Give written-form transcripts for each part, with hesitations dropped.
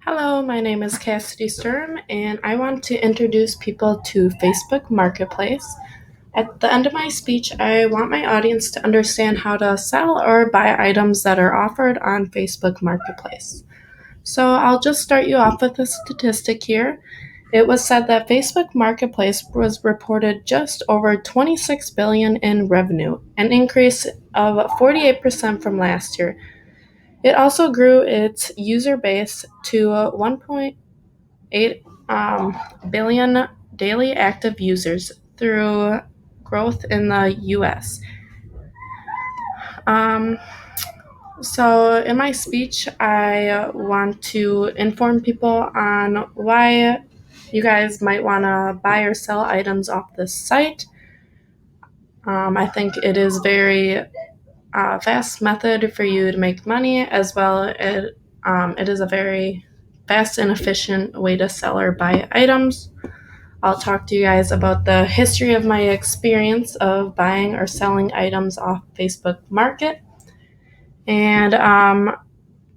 Hello, my name is Cassidy Sturm, and I want to introduce people to Facebook Marketplace. At the end of my speech, I want my audience to understand how to sell or buy items that are offered on Facebook Marketplace. So I'll just start you off with a statistic here. It was said that Facebook Marketplace was reported just over 26 billion in revenue, an increase of 48% from last year. It also grew its user base to 1.8 billion daily active users through growth in the US. Um, in my speech, I want to inform people on why you guys might want to buy or sell items off this site. I think it is very fast method for you to make money, as well. It is a very fast and efficient way to sell or buy items. I'll talk to you guys about the history of my experience of buying or selling items off Facebook Market, and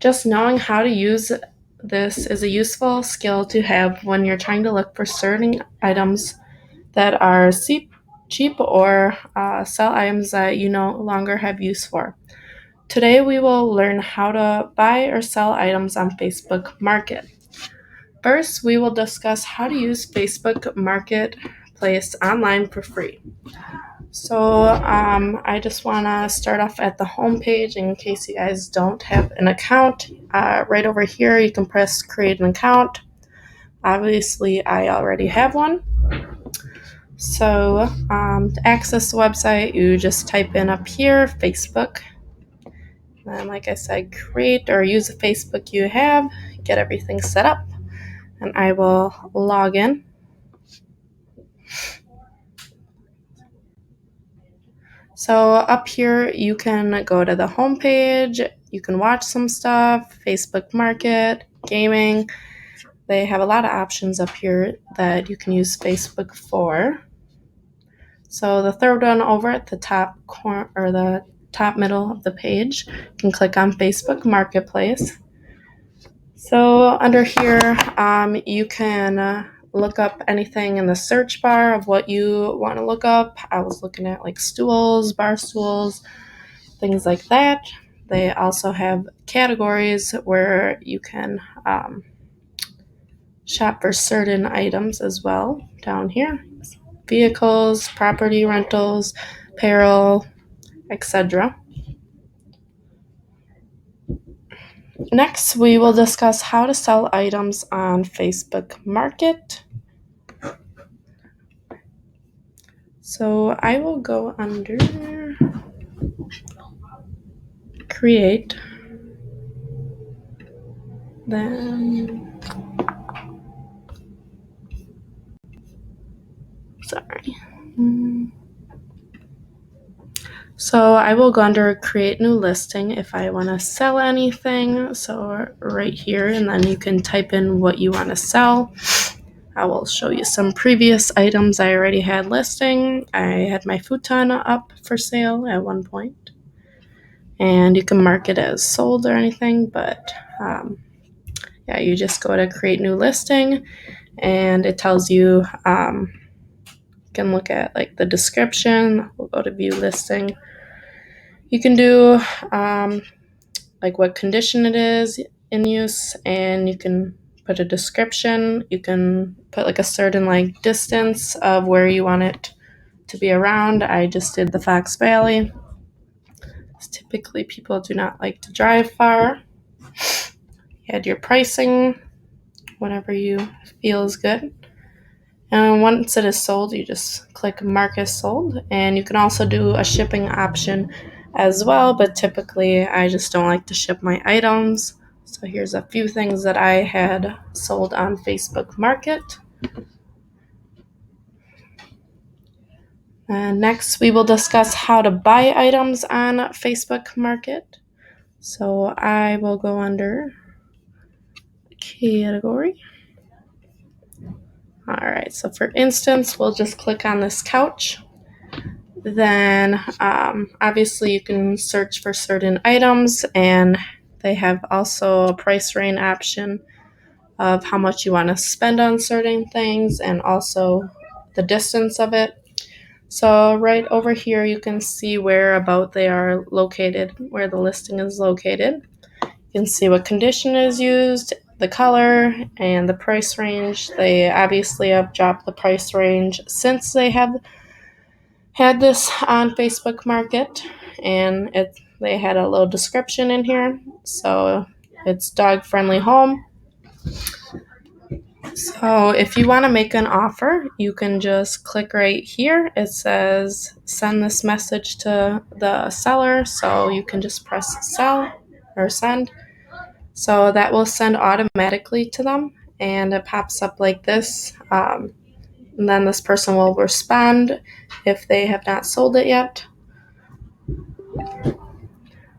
just knowing how to use this is a useful skill to have when you're trying to look for certain items that are cheap or sell items that you no longer have use for. Today, we will learn how to buy or sell items on Facebook Market. First, we will discuss how to use Facebook Marketplace online for free. I just want to start off at the home page in case you guys don't have an account. Right over here, you can press create an account. Obviously, I already have one. To access the website, you just type in up here Facebook. And like I said, create or use the Facebook you have, get everything set up, and I will log in. So up here, you can go to the home page, you can watch some stuff, Facebook Market, gaming. They have a lot of options up here that you can use Facebook for. So the third one over at the top corner or the top middle of the page, you can click on Facebook Marketplace. So under here, you can look up anything in the search bar of what you want to look up. I was looking at like stools, bar stools, things like that. They also have categories where you can shop for certain items as well down here. Vehicles, property rentals, apparel, etc. Next, we will discuss how to sell items on Facebook Market. So I will go under create, then, sorry. So I will go under create new listing if I want to sell anything. So right here, and then you can type in what you want to sell. I will show you some previous items I already had listing. I had my futon up for sale at one point. And you can mark it as sold or anything, but you just go to create new listing and it tells you, you can look at like the description. We'll go to view listing. You can do like what condition it is in use, and you can put a description. You can put like a certain like distance of where you want it to be around. I just did the Fox Valley. Typically, people do not like to drive far. You add your pricing, whatever you feel is good. And once it is sold, you just click mark as sold. And you can also do a shipping option as well, but typically I just don't like to ship my items. So here's a few things that I had sold on Facebook Market. And next, we will discuss how to buy items on Facebook Market. So I will go under category. All right, so for instance, we'll just click on this couch. Then obviously you can search for certain items, and they have also a price range option of how much you want to spend on certain things and also the distance of it. So right over here, you can see where about they are located, where the listing is located. You can see what condition is used, the color, and the price range. They obviously have dropped the price range since they have had this on Facebook Market, and they had a little description in here. So it's dog friendly home. So if you want to make an offer, you can just click right here. It says send this message to the seller. So you can just press sell or send. So that will send automatically to them, and it pops up like this. And then this person will respond if they have not sold it yet.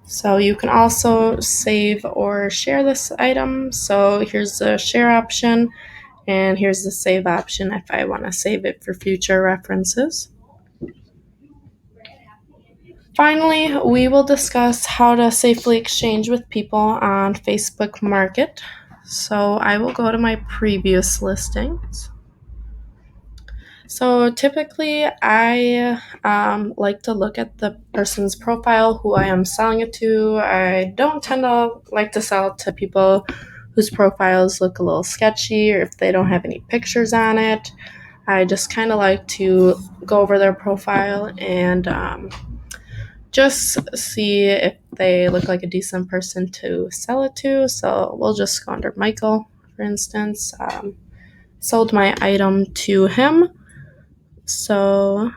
So you can also save or share this item. So here's the share option, and here's the save option if I want to save it for future references. Finally, we will discuss how to safely exchange with people on Facebook Market. So I will go to my previous listings. So typically, I like to look at the person's profile who I am selling it to. I don't tend to like to sell to people whose profiles look a little sketchy or if they don't have any pictures on it. I just kind of like to go over their profile and just see if they look like a decent person to sell it to. So we'll just go under Michael, for instance. Sold my item to him. So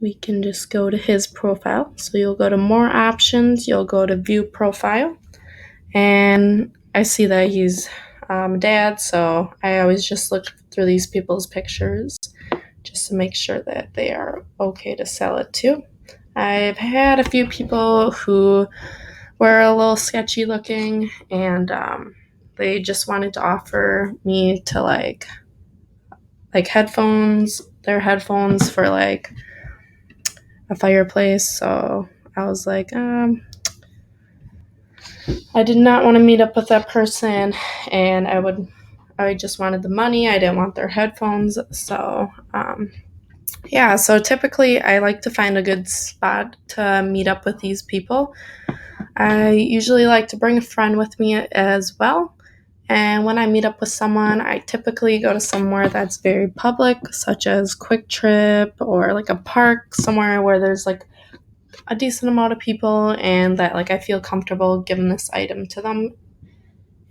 we can just go to his profile. So you'll go to more options, you'll go to view profile, and I see that he's a dad, so I always just look through these people's pictures just to make sure that they are okay to sell it to. I've had a few people who were a little sketchy looking, and they just wanted to offer me to like headphones, their headphones for like a fireplace. So I was like, I did not want to meet up with that person, and I just wanted the money. I didn't want their headphones. So, yeah, so typically I like to find a good spot to meet up with these people. I usually like to bring a friend with me as well. And when I meet up with someone, I typically go to somewhere that's very public, such as Quick Trip or like a park, somewhere where there's like a decent amount of people and that like I feel comfortable giving this item to them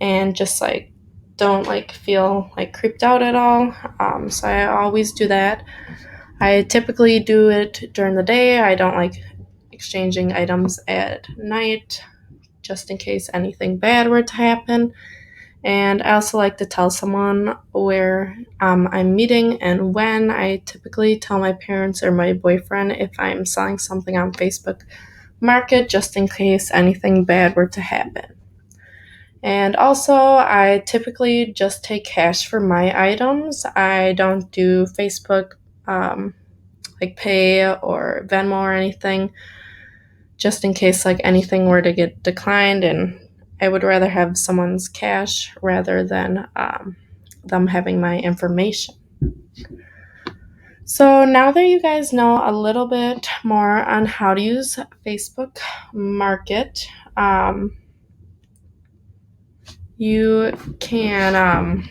and just like don't like feel like creeped out at all. So I always do that. I typically do it during the day. I don't like exchanging items at night just in case anything bad were to happen. And I also like to tell someone where I'm meeting and when. I typically tell my parents or my boyfriend if I'm selling something on Facebook Market just in case anything bad were to happen. And also, I typically just take cash for my items. I don't do Facebook like Pay or Venmo or anything just in case like anything were to get declined, and I would rather have someone's cash rather than them having my information. So now that you guys know a little bit more on how to use Facebook Market, you can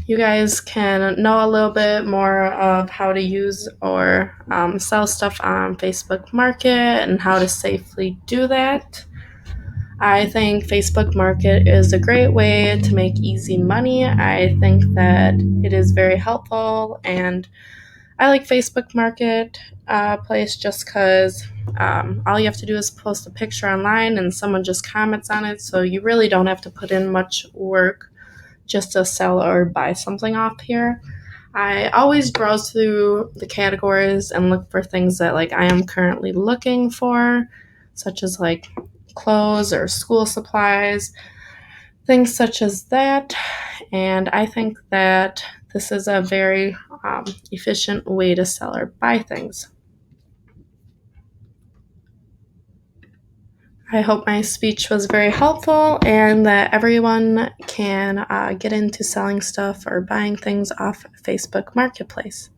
you guys can know a little bit more of how to use or sell stuff on Facebook Market and how to safely do that. I think Facebook Market is a great way to make easy money. I think that it is very helpful, and I like Facebook Market place just because all you have to do is post a picture online and someone just comments on it, so you really don't have to put in much work just to sell or buy something off here. I always browse through the categories and look for things that like I am currently looking for, such as like clothes or school supplies, things such as that. And I think that this is a very efficient way to sell or buy things. I hope my speech was very helpful and that everyone can get into selling stuff or buying things off Facebook Marketplace.